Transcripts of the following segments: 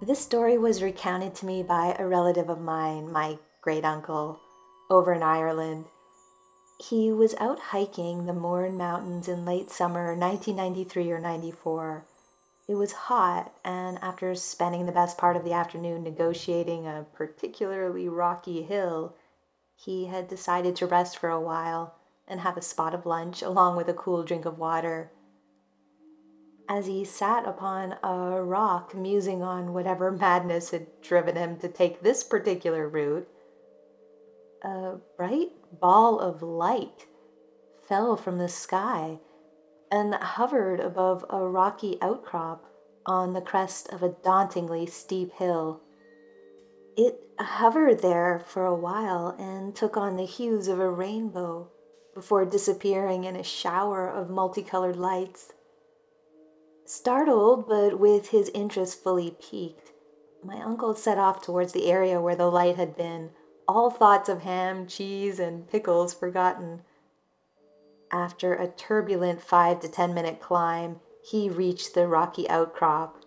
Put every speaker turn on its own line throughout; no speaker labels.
This story was recounted to me by a relative of mine, my great uncle, over in Ireland. He was out hiking the Mourne Mountains in late summer 1993 or 94. It was hot, and after spending the best part of the afternoon negotiating a particularly rocky hill, he had decided to rest for a while and have a spot of lunch along with a cool drink of water. As he sat upon a rock musing on whatever madness had driven him to take this particular route, a bright ball of light fell from the sky and hovered above a rocky outcrop on the crest of a dauntingly steep hill. It hovered there for a while and took on the hues of a rainbow before disappearing in a shower of multicolored lights. Startled, but with his interest fully piqued, my uncle set off towards the area where the light had been, all thoughts of ham, cheese, and pickles forgotten. After a turbulent 5 to 10 minute climb, he reached the rocky outcrop,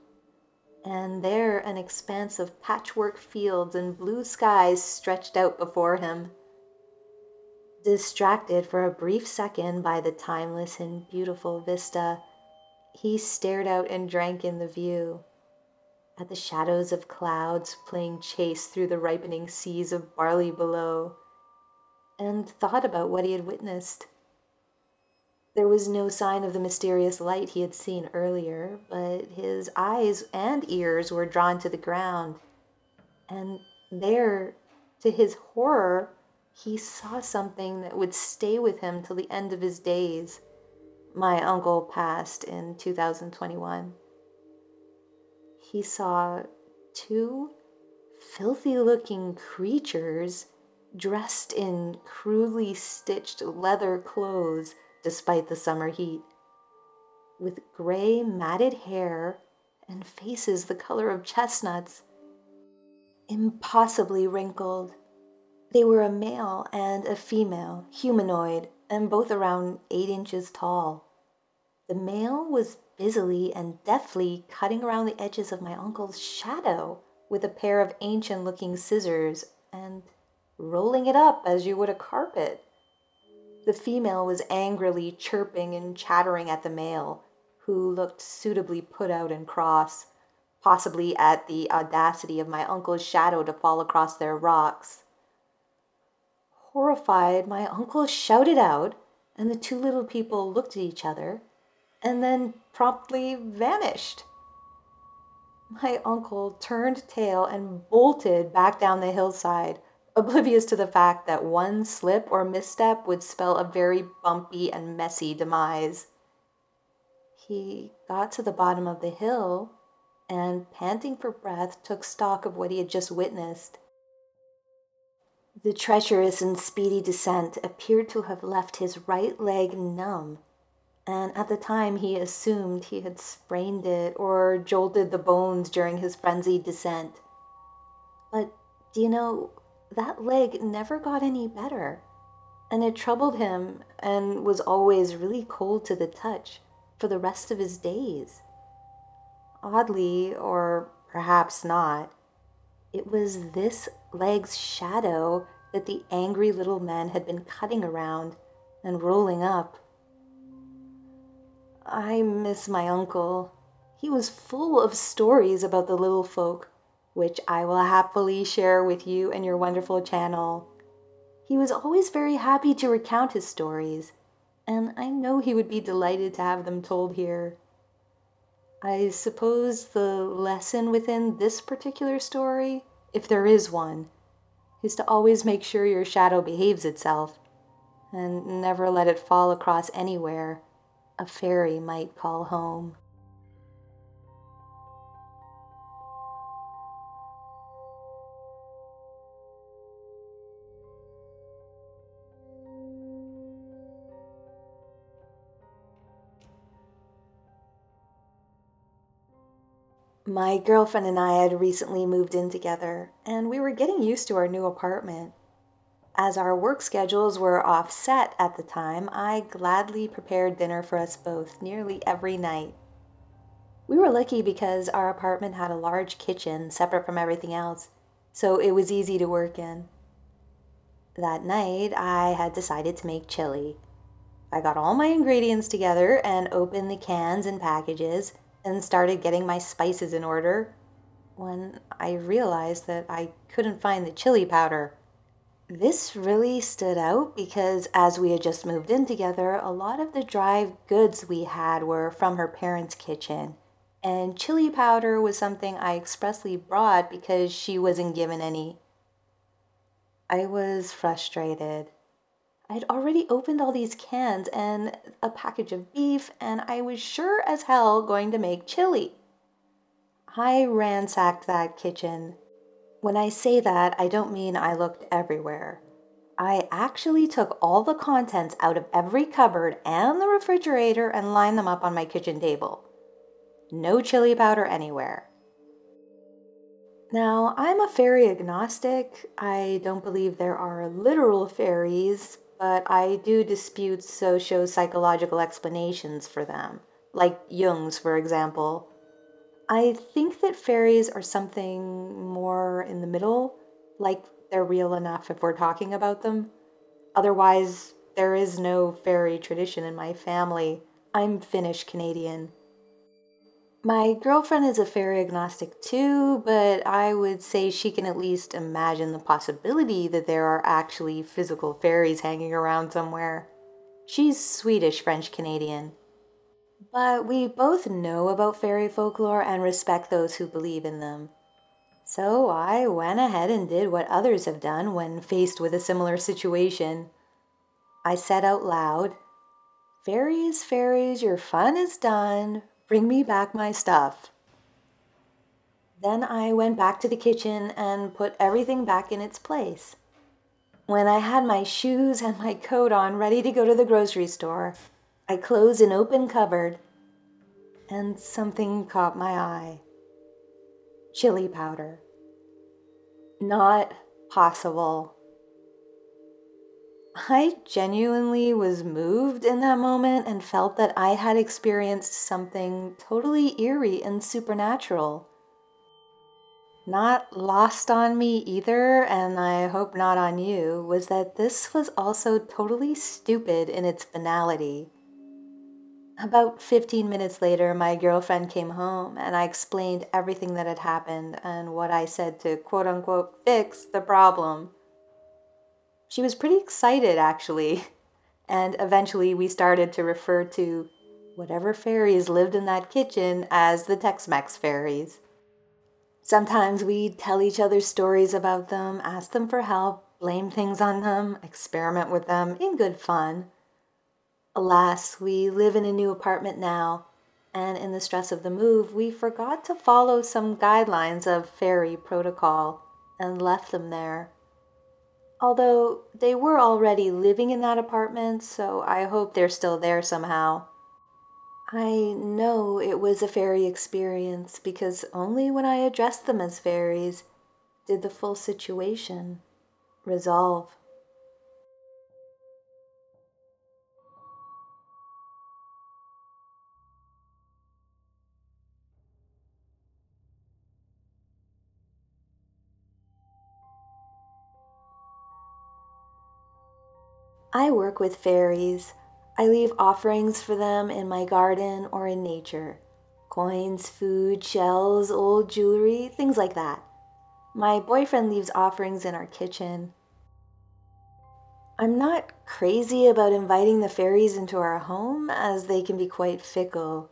and there an expanse of patchwork fields and blue skies stretched out before him. Distracted for a brief second by the timeless and beautiful vista, he stared out and drank in the view, at the shadows of clouds playing chase through the ripening seas of barley below, and thought about what he had witnessed. There was no sign of the mysterious light he had seen earlier, but his eyes and ears were drawn to the ground, and there, to his horror, he saw something that would stay with him till the end of his days. My uncle passed in 2021. He saw two filthy-looking creatures dressed in crudely stitched leather clothes despite the summer heat, with gray matted hair and faces the color of chestnuts, impossibly wrinkled. They were a male and a female, humanoid, and both around 8 inches tall. The male was busily and deftly cutting around the edges of my uncle's shadow with a pair of ancient-looking scissors and rolling it up as you would a carpet. The female was angrily chirping and chattering at the male, who looked suitably put out and cross, possibly at the audacity of my uncle's shadow to fall across their rocks. Horrified, my uncle shouted out, and the two little people looked at each other and then promptly vanished. My uncle turned tail and bolted back down the hillside, oblivious to the fact that one slip or misstep would spell a very bumpy and messy demise. He got to the bottom of the hill and, panting for breath, took stock of what he had just witnessed. The treacherous and speedy descent appeared to have left his right leg numb, and at the time he assumed he had sprained it or jolted the bones during his frenzied descent. But, do you know, that leg never got any better, and it troubled him and was always really cold to the touch for the rest of his days. Oddly, or perhaps not, it was this leg's shadow that the angry little man had been cutting around and rolling up. I miss my uncle. He was full of stories about the little folk, which I will happily share with you and your wonderful channel. He was always very happy to recount his stories, and I know he would be delighted to have them told here. I suppose the lesson within this particular story, if there is one, is to always make sure your shadow behaves itself, and never let it fall across anywhere a fairy might call home. My girlfriend and I had recently moved in together, and we were getting used to our new apartment. As our work schedules were offset at the time, I gladly prepared dinner for us both nearly every night. We were lucky because our apartment had a large kitchen separate from everything else, so it was easy to work in. That night, I had decided to make chili. I got all my ingredients together and opened the cans and packages and started getting my spices in order when I realized that I couldn't find the chili powder. This really stood out because as we had just moved in together, a lot of the dry goods we had were from her parents' kitchen. And chili powder was something I expressly brought because she wasn't given any. I was frustrated. I'd already opened all these cans and a package of beef, and I was sure as hell going to make chili. I ransacked that kitchen. When I say that, I don't mean I looked everywhere. I actually took all the contents out of every cupboard and the refrigerator and lined them up on my kitchen table. No chili powder anywhere. Now, I'm a fairy agnostic. I don't believe there are literal fairies, but I do dispute socio-psychological explanations for them, like Jung's, for example. I think that fairies are something more in the middle, like they're real enough if we're talking about them. Otherwise, there is no fairy tradition in my family. I'm Finnish Canadian. My girlfriend is a fairy agnostic too, but I would say she can at least imagine the possibility that there are actually physical fairies hanging around somewhere. She's Swedish French Canadian. But we both know about fairy folklore and respect those who believe in them. So I went ahead and did what others have done when faced with a similar situation. I said out loud, "Fairies, fairies, your fun is done. Bring me back my stuff." Then I went back to the kitchen and put everything back in its place. When I had my shoes and my coat on ready to go to the grocery store, I closed an open cupboard and something caught my eye. Chili powder. Not possible. I genuinely was moved in that moment and felt that I had experienced something totally eerie and supernatural. Not lost on me either, and I hope not on you, was that this was also totally stupid in its banality. About 15 minutes later, my girlfriend came home and I explained everything that had happened and what I said to quote-unquote fix the problem. She was pretty excited, actually, and eventually we started to refer to whatever fairies lived in that kitchen as the Tex-Mex Fairies. Sometimes we'd tell each other stories about them, ask them for help, blame things on them, experiment with them in good fun. Alas, we live in a new apartment now, and in the stress of the move, we forgot to follow some guidelines of fairy protocol and left them there. Although they were already living in that apartment, so I hope they're still there somehow. I know it was a fairy experience because only when I addressed them as fairies did the full situation resolve. I work with fairies. I leave offerings for them in my garden or in nature. Coins, food, shells, old jewelry, things like that. My boyfriend leaves offerings in our kitchen. I'm not crazy about inviting the fairies into our home, as they can be quite fickle.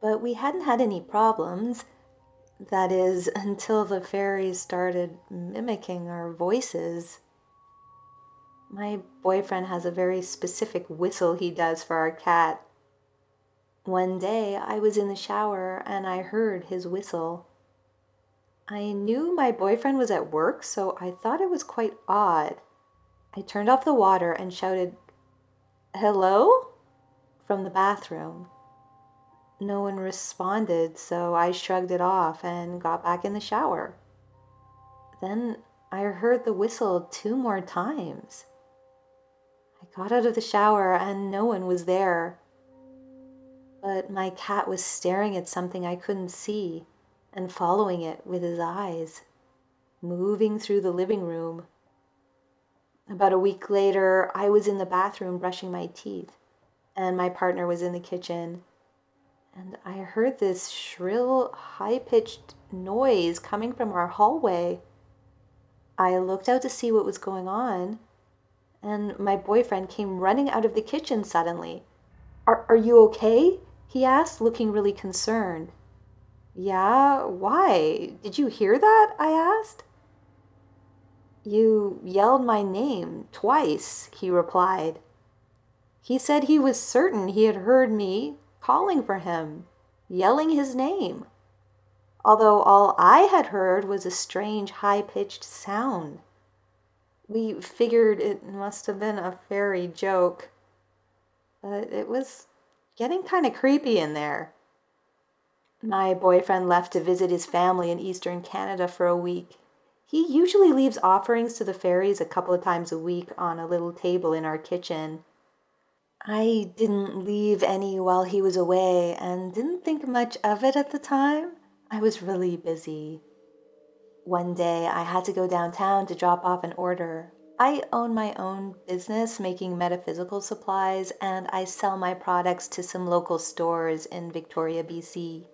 But we hadn't had any problems. That is, until the fairies started mimicking our voices. My boyfriend has a very specific whistle he does for our cat. One day I was in the shower and I heard his whistle. I knew my boyfriend was at work, so I thought it was quite odd. I turned off the water and shouted, "Hello?" from the bathroom. No one responded, so I shrugged it off and got back in the shower. Then I heard the whistle 2 more times. I got out of the shower and no one was there. but my cat was staring at something I couldn't see and following it with his eyes, moving through the living room. About a week later, I was in the bathroom brushing my teeth, and my partner was in the kitchen, and I heard this shrill, high-pitched noise coming from our hallway. I looked out to see what was going on, and my boyfriend came running out of the kitchen suddenly. Are you okay?" he asked, looking really concerned. "Yeah, why? Did you hear that?" I asked. "You yelled my name twice," he replied. He said he was certain he had heard me calling for him, yelling his name, although all I had heard was a strange high-pitched sound. We figured it must have been a fairy joke, but it was getting kind of creepy in there. My boyfriend left to visit his family in Eastern Canada for a week. He usually leaves offerings to the fairies a couple of times a week on a little table in our kitchen. I didn't leave any while he was away and didn't think much of it at the time. I was really busy. One day I had to go downtown to drop off an order. I own my own business making metaphysical supplies, and I sell my products to some local stores in Victoria, BC.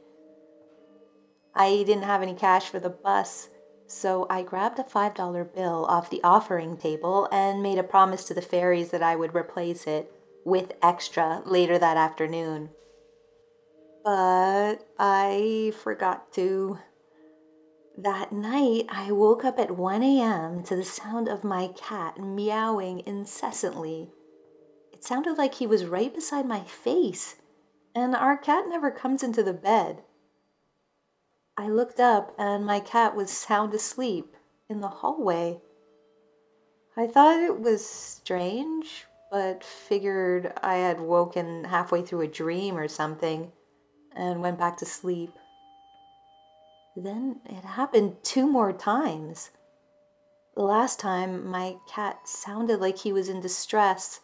I didn't have any cash for the bus, so I grabbed a $5 bill off the offering table and made a promise to the fairies that I would replace it with extra later that afternoon. But I forgot to. That night, I woke up at 1 a.m. to the sound of my cat meowing incessantly. It sounded like he was right beside my face, and our cat never comes into the bed. I looked up and my cat was sound asleep in the hallway. I thought it was strange, but figured I had woken halfway through a dream or something and went back to sleep. Then it happened 2 more times. The last time, my cat sounded like he was in distress,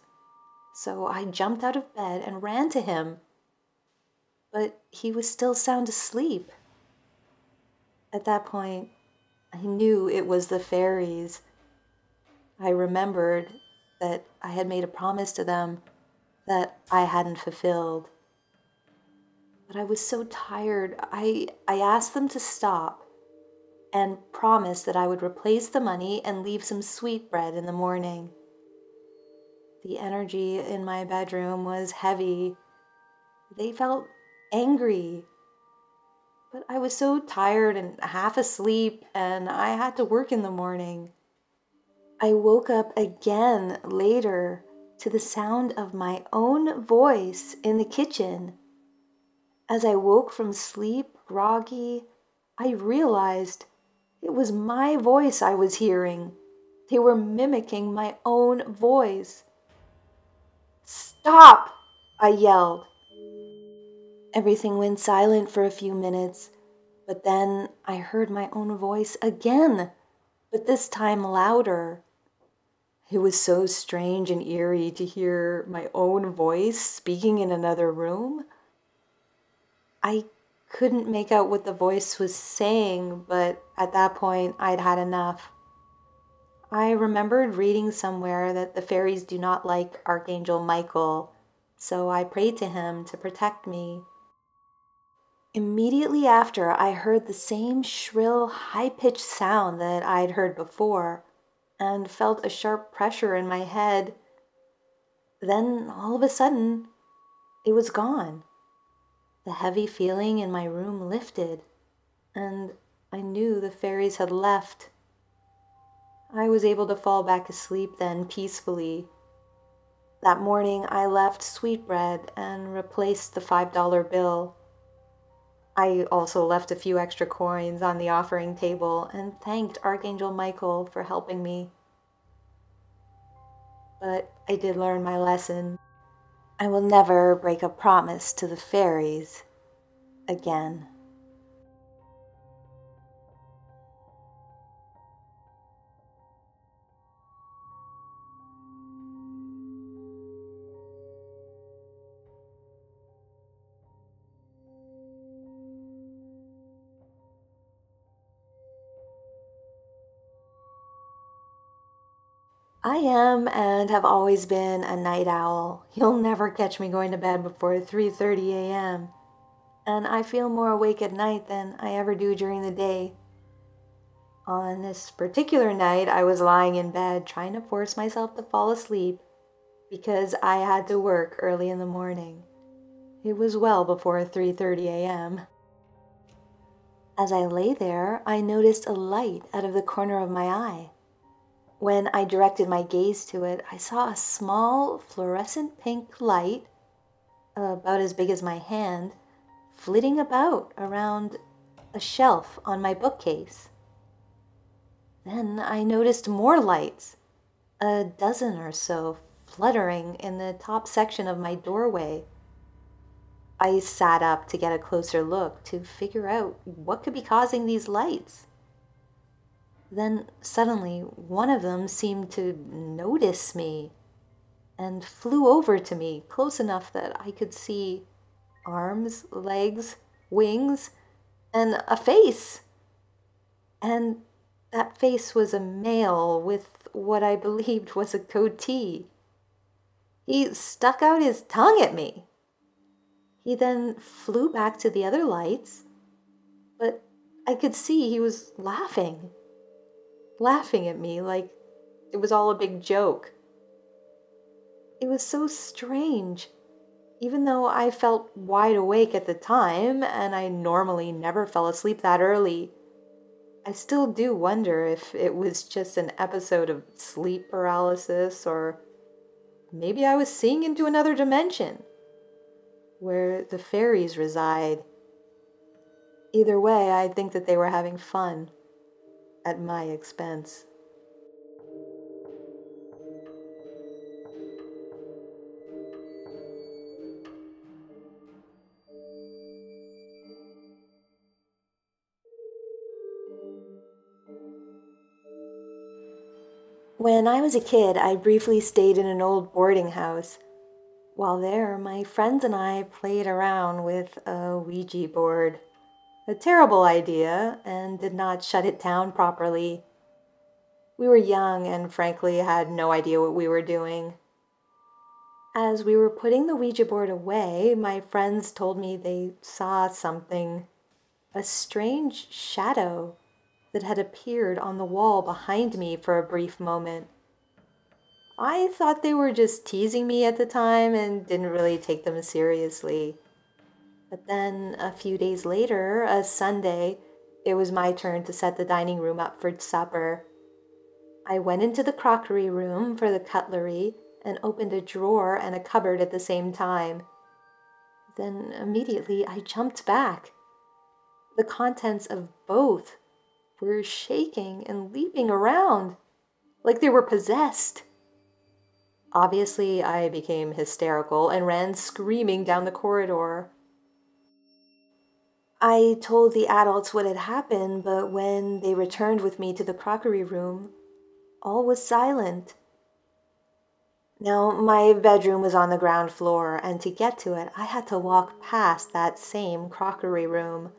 so I jumped out of bed and ran to him. But he was still sound asleep. At that point, I knew it was the fairies. I remembered that I had made a promise to them that I hadn't fulfilled. But I was so tired, I asked them to stop and promised that I would replace the money and leave some sweetbread in the morning. The energy in my bedroom was heavy. They felt angry. But I was so tired and half asleep, and I had to work in the morning. I woke up again later to the sound of my own voice in the kitchen. As I woke from sleep, groggy, I realized it was my voice I was hearing. They were mimicking my own voice. "Stop!" I yelled. Everything went silent for a few minutes, but then I heard my own voice again, but this time louder. It was so strange and eerie to hear my own voice speaking in another room. I couldn't make out what the voice was saying, but at that point I'd had enough. I remembered reading somewhere that the fairies do not like Archangel Michael, so I prayed to him to protect me. Immediately after, I heard the same shrill, high-pitched sound that I'd heard before, and felt a sharp pressure in my head. Then, all of a sudden, it was gone. The heavy feeling in my room lifted, and I knew the fairies had left. I was able to fall back asleep then peacefully. That morning, I left sweetbread and replaced the $5 bill. I also left a few extra coins on the offering table and thanked Archangel Michael for helping me. But I did learn my lesson. I will never break a promise to the fairies again. I am and have always been a night owl. You'll never catch me going to bed before 3:30 a.m. And I feel more awake at night than I ever do during the day. On this particular night, I was lying in bed trying to force myself to fall asleep because I had to work early in the morning. It was well before 3:30 a.m. As I lay there, I noticed a light out of the corner of my eye. When I directed my gaze to it, I saw a small fluorescent pink light, about as big as my hand, flitting about around a shelf on my bookcase. Then I noticed more lights, a dozen or so, fluttering in the top section of my doorway. I sat up to get a closer look to figure out what could be causing these lights. Then suddenly one of them seemed to notice me and flew over to me close enough that I could see arms, legs, wings, and a face. And that face was a male with what I believed was a goatee. He stuck out his tongue at me. He then flew back to the other lights, but I could see he was laughing at me like it was all a big joke. It was so strange. Even though I felt wide awake at the time, and I normally never fell asleep that early, I still do wonder if it was just an episode of sleep paralysis, or maybe I was seeing into another dimension where the fairies reside. Either way, I think that they were having fun at my expense. When I was a kid, I briefly stayed in an old boarding house. While there, my friends and I played around with a Ouija board. A terrible idea, and did not shut it down properly. We were young and frankly had no idea what we were doing. As we were putting the Ouija board away, my friends told me they saw something, a strange shadow that had appeared on the wall behind me for a brief moment. I thought they were just teasing me at the time and didn't really take them seriously. But then, a few days later, a Sunday, it was my turn to set the dining room up for supper. I went into the crockery room for the cutlery and opened a drawer and a cupboard at the same time. Then immediately I jumped back. The contents of both were shaking and leaping around, like they were possessed. Obviously, I became hysterical and ran screaming down the corridor. I told the adults what had happened, but when they returned with me to the crockery room, all was silent. Now, my bedroom was on the ground floor, and to get to it, I had to walk past that same crockery room.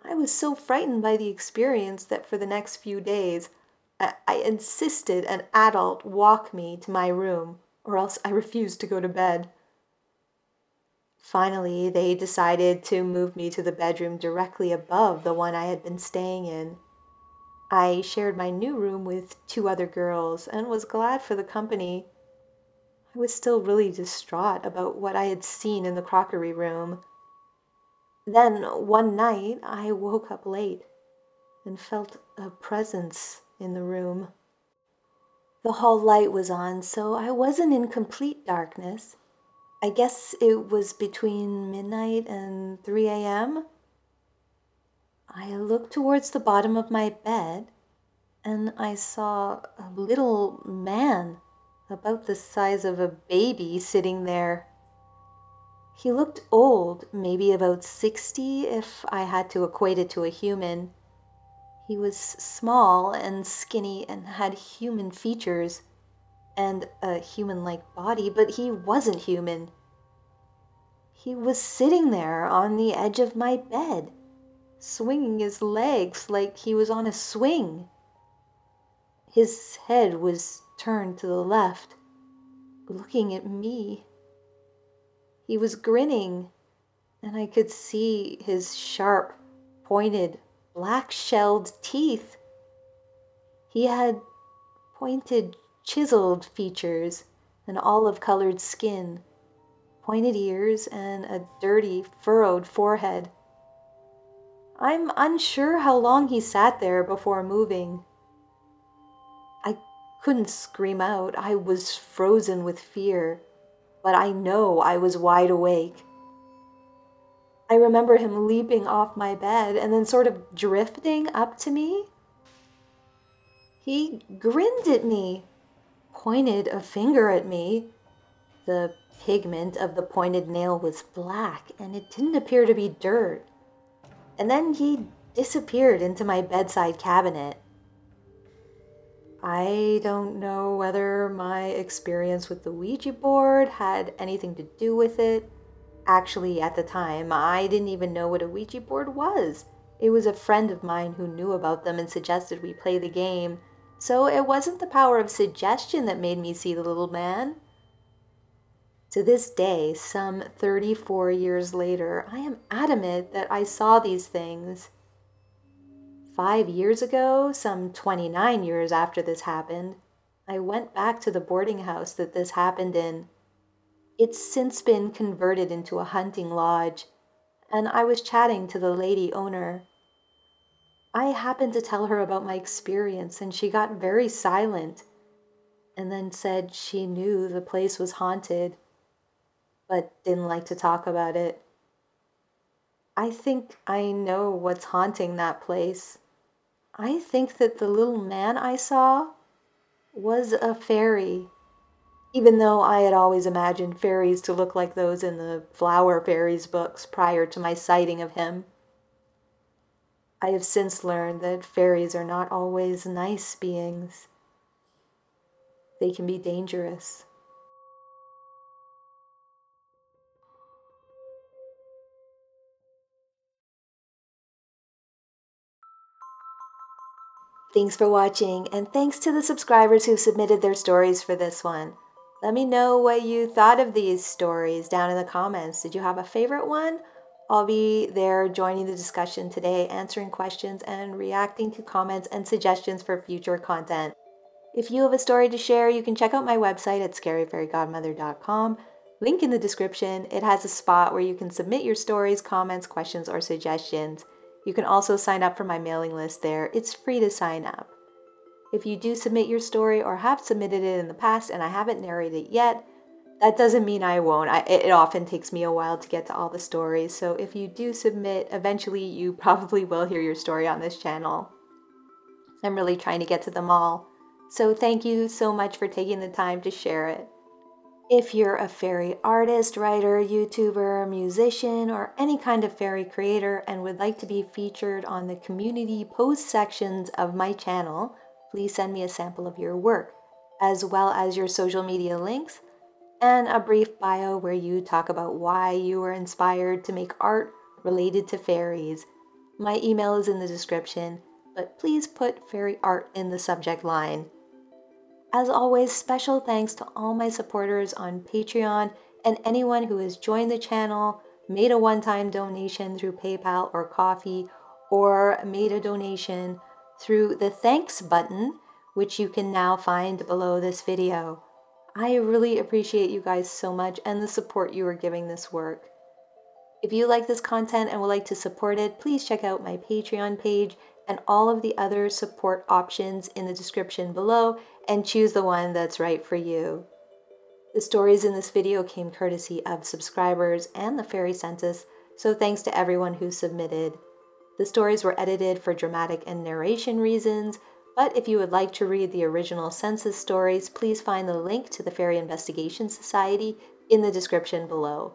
I was so frightened by the experience that for the next few days, I insisted an adult walk me to my room, or else I refused to go to bed. Finally, they decided to move me to the bedroom directly above the one I had been staying in. I shared my new room with two other girls and was glad for the company. I was still really distraught about what I had seen in the crockery room. Then, one night, I woke up late and felt a presence in the room. The hall light was on, so I wasn't in complete darkness. I guess it was between midnight and 3 a.m. I looked towards the bottom of my bed, and I saw a little man about the size of a baby sitting there. He looked old, maybe about 60 if I had to equate it to a human. He was small and skinny and had human features and a human-like body, but he wasn't human. He was sitting there on the edge of my bed, swinging his legs like he was on a swing. His head was turned to the left, looking at me. He was grinning, and I could see his sharp, pointed, black-shelled teeth. He had pointed, chiseled features, an olive-colored skin, pointed ears, and a dirty, furrowed forehead. I'm unsure how long he sat there before moving. I couldn't scream out. I was frozen with fear, but I know I was wide awake. I remember him leaping off my bed and then sort of drifting up to me. He grinned at me, pointed a finger at me. The pigment of the pointed nail was black, and it didn't appear to be dirt. And then he disappeared into my bedside cabinet. I don't know whether my experience with the Ouija board had anything to do with it. Actually, at the time, I didn't even know what a Ouija board was. It was a friend of mine who knew about them and suggested we play the game. So it wasn't the power of suggestion that made me see the little man. To this day, some 34 years later, I am adamant that I saw these things. 5 years ago, some 29 years after this happened, I went back to the boarding house that this happened in. It's since been converted into a hunting lodge, and I was chatting to the lady owner. I happened to tell her about my experience, and she got very silent, and then said she knew the place was haunted, but didn't like to talk about it. I think I know what's haunting that place. I think that the little man I saw was a fairy, even though I had always imagined fairies to look like those in the Flower Fairies books prior to my sighting of him. I have since learned that fairies are not always nice beings. They can be dangerous. Thanks for watching, and thanks to the subscribers who submitted their stories for this one. Let me know what you thought of these stories down in the comments. Did you have a favorite one? I'll be there joining the discussion today, answering questions and reacting to comments and suggestions for future content. If you have a story to share, you can check out my website at scaryfairygodmother.com. Link in the description. It has a spot where you can submit your stories, comments, questions, or suggestions. You can also sign up for my mailing list there. It's free to sign up. If you do submit your story or have submitted it in the past and I haven't narrated it yet, that doesn't mean I won't. It often takes me a while to get to all the stories. So if you do submit, eventually you probably will hear your story on this channel. I'm really trying to get to them all. So thank you so much for taking the time to share it. If you're a fairy artist, writer, YouTuber, musician, or any kind of fairy creator and would like to be featured on the community post sections of my channel, please send me a sample of your work, as well as your social media links, and a brief bio where you talk about why you were inspired to make art related to fairies. My email is in the description, but please put fairy art in the subject line. As always, special thanks to all my supporters on Patreon and anyone who has joined the channel, made a one-time donation through PayPal or Ko-fi, or made a donation through the thanks button, which you can now find below this video. I really appreciate you guys so much and the support you are giving this work. If you like this content and would like to support it, please check out my Patreon page and all of the other support options in the description below and choose the one that's right for you. The stories in this video came courtesy of subscribers and the Fairy Census, so thanks to everyone who submitted. The stories were edited for dramatic and narration reasons, but if you would like to read the original Census stories, please find the link to the Fairy Investigation Society in the description below.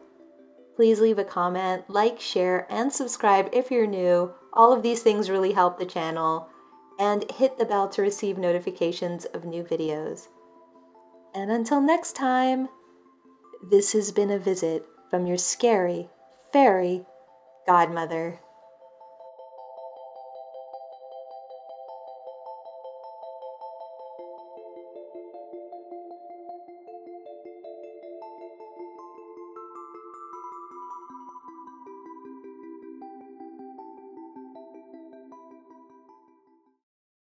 Please leave a comment, like, share, and subscribe if you're new. All of these things really help the channel. And hit the bell to receive notifications of new videos. And until next time, this has been a visit from your scary fairy godmother.